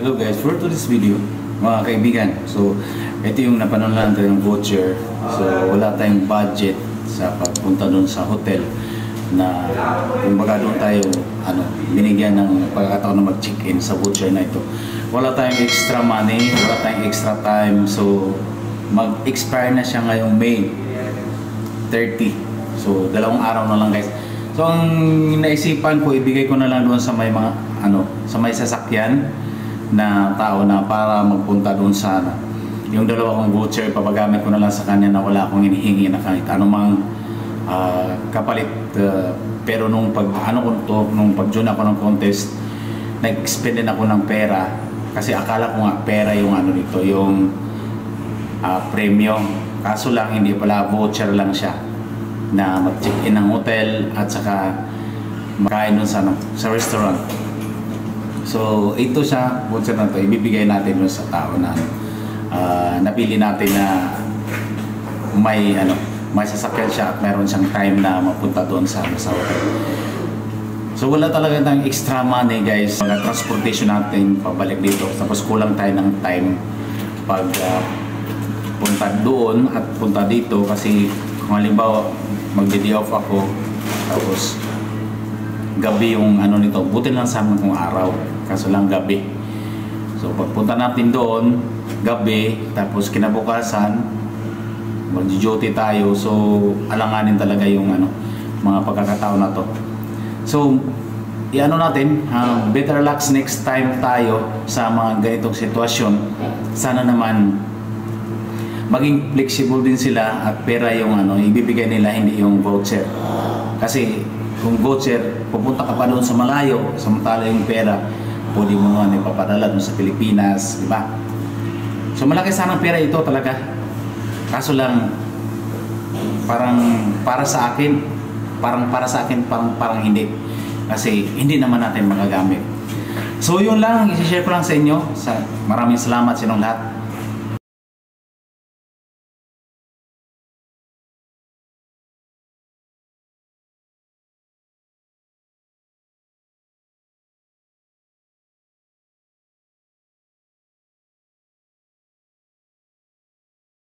Hello guys, for today's video, mga kaibigan. So, ito yung napanood natin ng voucher. So, wala tayong budget sa pagpunta doon sa hotel na kumbaga doon tayo binigyan ng pagkakataon na mag-check-in sa voucher na ito. Wala tayong extra money, wala tayong extra time. So, mag-expire na siya ngayong May 30. So, 2 araw na lang guys. So, ang naisipan ko, ibigay ko na lang doon sa may mga sa may sasakyan na tao na para magpunta doon sa yung 2 kong voucher, papagamit ko na lang sa kanya na wala akong hinihingi na kahit anumang kapalit. Pero nung nung pag-join ako ng contest, nag-spend din ako ng pera kasi akala ko nga pera yung nito, yung premium. Kaso lang hindi pala, voucher lang siya na mag-check-in ng hotel at saka makain doon sa restaurant. So ito siya, voucher na ito, ibibigay natin doon sa tao na napili natin na may sasakyan siya at meron siyang time na mapunta doon sa hotel. So wala talaga tayong extra money guys. Mga transportation natin pabalik dito, tapos kulang tayo ng time pag punta doon at punta dito kasi kung halimbawa mag-day off ako tapos gabi yung nito, buti lang sa amin kung araw, kaso lang gabi. So pagpunta natin doon gabi, tapos kinabukasan mag-duty tayo, so alanganin talaga yung mga pagkakataon na to. So natin, better luck next time tayo sa mga ganitong sitwasyon. Sana naman maging flexible din sila at pera yung ibibigay nila, hindi yung voucher. Kasi kung voucher, pupunta ka pa doon sa malayo, samantala yung pera pwede mo naman ipapadala doon sa Pilipinas, di ba? So malaki sana pera ito talaga. Kaso lang parang para sa akin, parang hindi. Kasi hindi naman natin magagamit. So yun lang, i-share ko lang sa inyo. Maraming salamat sa inyong lahat.